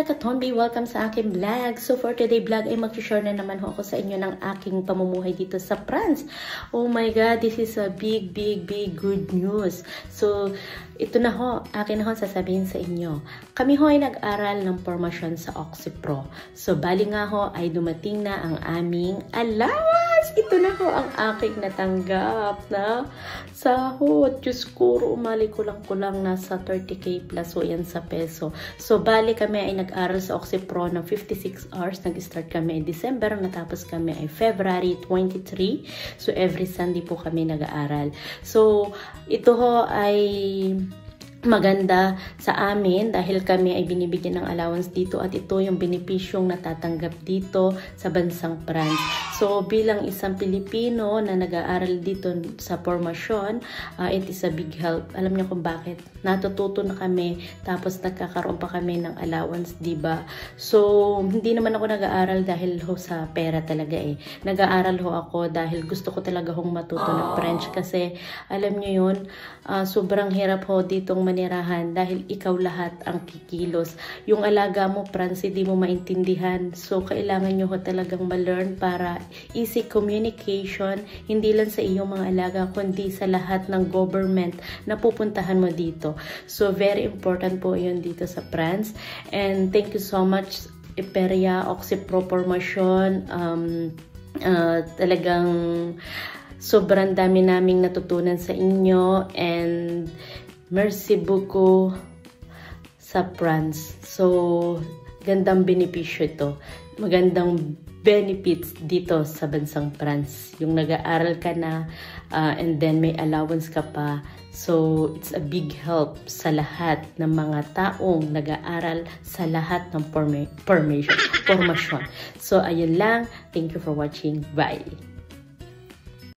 mga katombi! Welcome sa aking vlog. So for today vlog ay mag-share na naman ho ako sa inyo ng aking pamumuhay dito sa France. Oh my God, this is a big good news. So ito na ho, akin na ho sasabihin sa inyo. Kami ho ay nag-aral ng formasyon sa Oxipro. So bali nga ho ay dumating na ang aming allowance. Ito na ho ang aking natanggap na sahod. Diyos ko, umali ko lang nasa 30k plus so yan sa peso. So bali kami ay nag-aral sa Oxipro ng 56 hours. Nag-start kami ay December, natapos kami ay February 23. So every Sunday po kami nag-aaral. So ito ho ay maganda sa amin dahil kami ay binibigyan ng allowance dito at ito yung benepisyong natatanggap dito sa bansang France. So bilang isang Pilipino na nag-aaral dito sa formasyon, it is a big help. Alam niyo kung bakit? Natututo na kami tapos nagkakaroon pa kami ng allowance, diba? So hindi naman ako nag-aaral dahil ho sa pera talaga eh. Nag-aaral ho ako dahil gusto ko talaga hong matuto ng French kasi alam niyo yun, sobrang hirap ho ditong manirahan dahil ikaw lahat ang kikilos. Yung alaga mo, France, hindi mo maintindihan. So, kailangan nyo talagang ma-learn para easy communication, hindi lang sa iyong mga alaga, kundi sa lahat ng government na pupuntahan mo dito. So, very important po yun dito sa France. And thank you so much, Iperia, Oxipro Formation. Talagang sobrang dami naming natutunan sa inyo and merci beaucoup sa France. So, gandang benepisyo ito. Magandang benefits dito sa bansang France. Yung nag-aaral ka na and then may allowance ka pa. So, it's a big help sa lahat ng mga taong nag-aaral sa lahat ng formasyon. So, ayun lang. Thank you for watching. Bye!